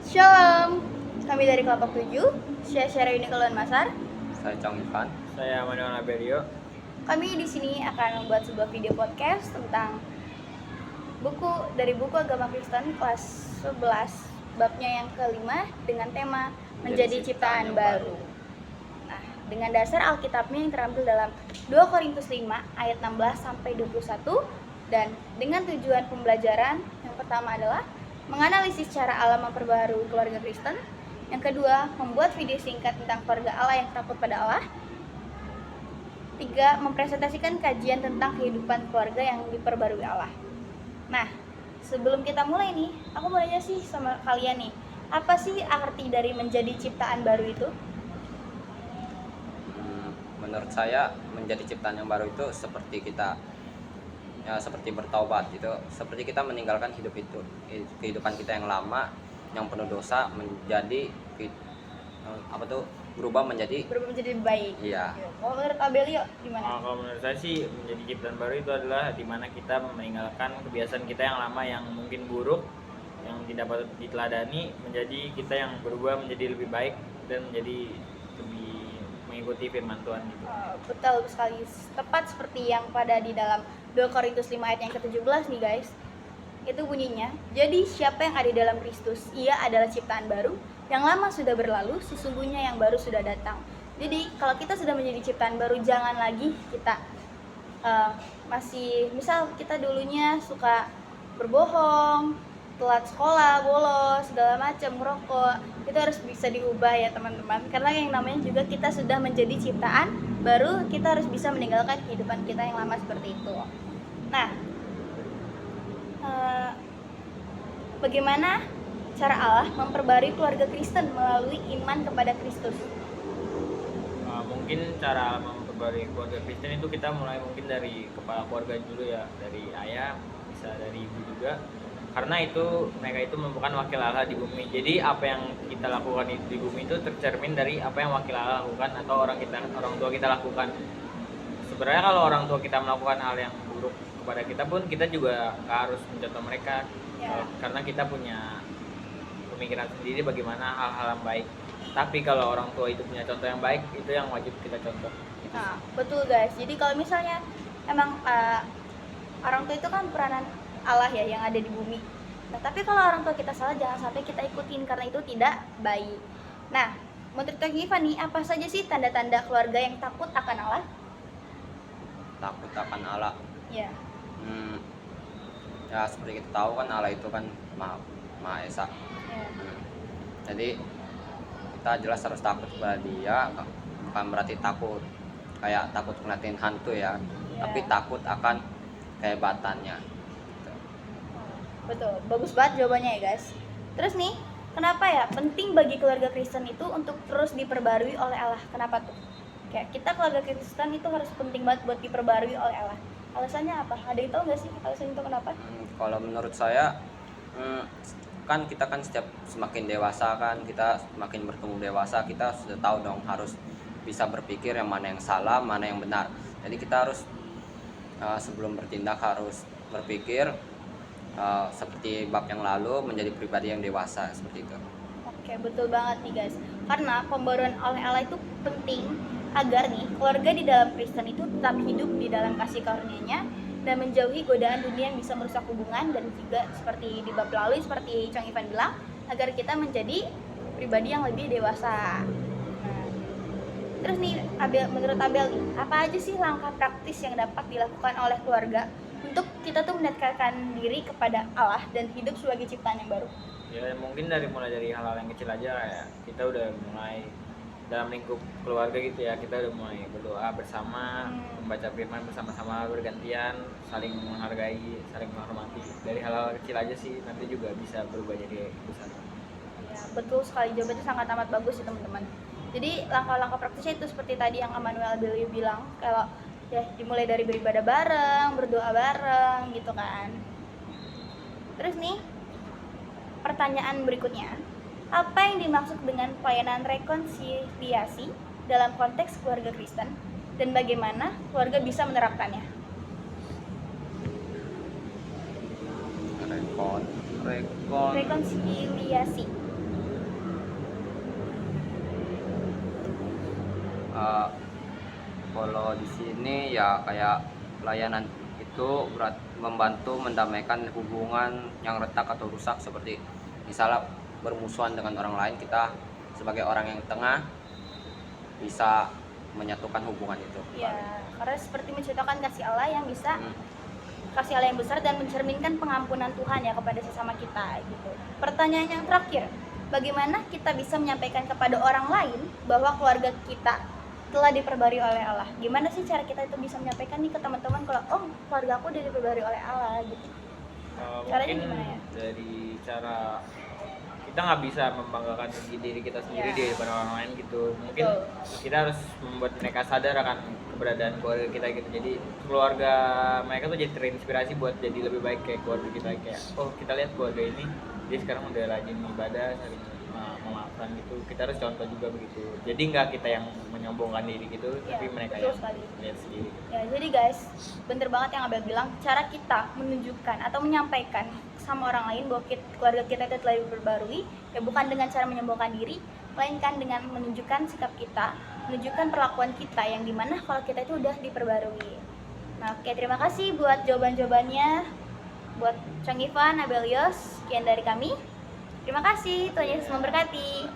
Shalom, kami dari kelompok 7, saya Syara Unikolon Masar. Saya Chong Ivan. Saya Manuel Abelio. Kami di sini akan membuat sebuah video podcast tentang buku Agama Kristen kelas 11, babnya yang kelima dengan tema Menjadi Ciptaan Baru. Nah, dengan dasar Alkitabnya yang terambil dalam 2 Korintus 5 ayat 16 sampai 21 dan dengan tujuan pembelajaran yang pertama adalah menganalisis cara Allah memperbaharui keluarga Kristen. Yang kedua, membuat video singkat tentang keluarga Allah yang takut pada Allah. 3. Mempresentasikan kajian tentang kehidupan keluarga yang diperbarui Allah. Nah, sebelum kita mulai nih, aku mau nanya sih sama kalian nih, apa sih arti dari menjadi ciptaan baru itu? Menurut saya menjadi ciptaan yang baru itu seperti kita seperti bertaubat gitu, seperti kita meninggalkan kehidupan kita yang lama yang penuh dosa menjadi berubah menjadi lebih baik. Iya. Kalau menurut Abelio gimana? Kalau menurut saya sih menjadi ciptaan baru itu adalah dimana kita meninggalkan kebiasaan kita yang lama yang mungkin buruk, yang tidak patut diteladani, menjadi kita yang berubah menjadi lebih baik dan menjadi lebih mengikuti firman Tuhan gitu. Betul sekali, tepat seperti yang pada di dalam 2 Korintus 5 ayat yang ke-17 nih guys. Itu bunyinya, jadi siapa yang ada di dalam Kristus, ia adalah ciptaan baru, yang lama sudah berlalu, sesungguhnya yang baru sudah datang. Jadi kalau kita sudah menjadi ciptaan baru, jangan lagi kita masih, misal kita dulunya suka berbohong, telat sekolah, bolos, segala macam, ngerokok, itu harus bisa diubah ya teman-teman. Karena yang namanya juga kita sudah menjadi ciptaan baru, kita harus bisa meninggalkan kehidupan kita yang lama seperti itu. Nah, bagaimana cara Allah memperbarui keluarga Kristen melalui iman kepada Kristus? Mungkin cara memperbarui keluarga Kristen itu kita mulai mungkin dari kepala keluarga dulu ya, dari ayah, bisa dari ibu juga. Karena itu mereka itu merupakan wakil Allah di bumi. Jadi apa yang kita lakukan di bumi itu tercermin dari apa yang wakil Allah lakukan atau orang tua kita lakukan. Sebenarnya kalau orang tua kita melakukan hal yang buruk kepada kita pun kita juga nggak harus mencontoh mereka ya. Karena kita punya pemikiran sendiri bagaimana hal-hal yang baik. Tapi kalau orang tua itu punya contoh yang baik, itu yang wajib kita contoh. Nah, betul guys. Jadi kalau misalnya emang orang tua itu kan peranan Allah ya yang ada di bumi. Nah, tapi kalau orang tua kita salah, jangan sampai kita ikutin karena itu tidak baik. Nah, menurut Kak Ivan nih, apa saja sih tanda-tanda keluarga yang takut akan Allah? Takut akan Allah. Ya. Ya seperti kita tahu kan Allah itu kan Maha Esa. Ya. Jadi kita jelas harus takut kepada Dia, bukan berarti takut kayak takut ngeliatin hantu ya, tapi takut akan kehebatannya. Betul, bagus banget jawabannya ya guys. Terus nih, kenapa ya penting bagi keluarga Kristen itu untuk terus diperbarui oleh Allah? Kenapa tuh? Kayak kita keluarga Kristen itu harus penting banget buat diperbarui oleh Allah. Alasannya apa? Ada yang tahu nggak sih alasan itu kenapa? Kalau menurut saya, kan kita kan semakin dewasa kan, kita semakin bertumbuh dewasa, kita sudah tahu dong harus bisa berpikir yang mana yang salah, mana yang benar. Jadi kita harus sebelum bertindak harus berpikir seperti bab yang lalu, menjadi pribadi yang dewasa seperti itu. Oke, betul banget nih guys. Karena pembaruan oleh Allah itu penting agar nih keluarga di dalam Kristen itu tetap hidup di dalam kasih karunia-Nya dan menjauhi godaan dunia yang bisa merusak hubungan, dan juga seperti di bab lalu seperti Chong Ivan bilang, agar kita menjadi pribadi yang lebih dewasa. Nah, terus nih menurut Abel nih, apa aja sih langkah praktis yang dapat dilakukan oleh keluarga untuk kita tuh mendekatkan diri kepada Allah dan hidup sebagai ciptaan yang baru? Ya mungkin mulai dari hal-hal yang kecil aja, kayak kita udah mulai dalam lingkup keluarga gitu ya, kita udah mulai berdoa bersama, membaca firman bersama-sama bergantian, saling menghargai, saling menghormati. Dari hal-hal kecil aja sih nanti juga bisa berubah jadi besar. Ya, betul sekali, jawabannya sangat amat bagus ya teman-teman. Jadi langkah-langkah praktisnya itu seperti tadi yang Manuel Abelio bilang, kalau ya dimulai dari beribadah bareng, berdoa bareng gitu kan. Terus nih, pertanyaan berikutnya, apa yang dimaksud dengan pelayanan rekonsiliasi dalam konteks keluarga Kristen dan bagaimana keluarga bisa menerapkannya? Rekonsiliasi. Eh, kalau di sini ya kayak pelayanan itu membantu mendamaikan hubungan yang retak atau rusak, seperti misalnya bermusuhan dengan orang lain, kita sebagai orang yang tengah bisa menyatukan hubungan itu Ya, kembali. karena seperti menceritakan kasih Allah yang bisa Hmm. kasih Allah yang besar dan mencerminkan pengampunan Tuhan ya kepada sesama kita gitu. Pertanyaan yang terakhir, bagaimana kita bisa menyampaikan kepada orang lain bahwa keluarga kita telah diperbarui oleh Allah? Gimana sih cara kita itu bisa menyampaikan nih ke teman-teman kalau oh keluarga aku udah diperbarui oleh Allah gitu? Caranya Mungkin gimana ya? dari cara kita nggak bisa membanggakan diri kita sendiri Ya. di depan orang lain gitu. Mungkin Betul. kita harus membuat mereka sadar akan keberadaan keluarga kita gitu. Jadi keluarga mereka tuh jadi terinspirasi buat jadi lebih baik kayak keluarga kita, kayak oh kita lihat keluarga ini dia sekarang udah rajin ibadah, saling memaafkan gitu. Kita harus contoh juga begitu. Jadi nggak kita yang menyombongkan diri gitu, Ya, tapi mereka betul yang sekali. lihat sendiri. Ya, jadi guys, bener banget yang Abel bilang, cara kita menunjukkan atau menyampaikan sama orang lain bahwa keluarga kita itu telah diperbarui, ya bukan dengan cara menyombongkan diri, melainkan dengan menunjukkan sikap kita, menunjukkan perlakuan kita yang dimana kalau kita itu udah diperbarui. Nah, oke, terima kasih buat jawaban-jawabannya, buat Cang Ivan, Abelios, sekian dari kami. Terima kasih, Tuhan Yesus memberkati.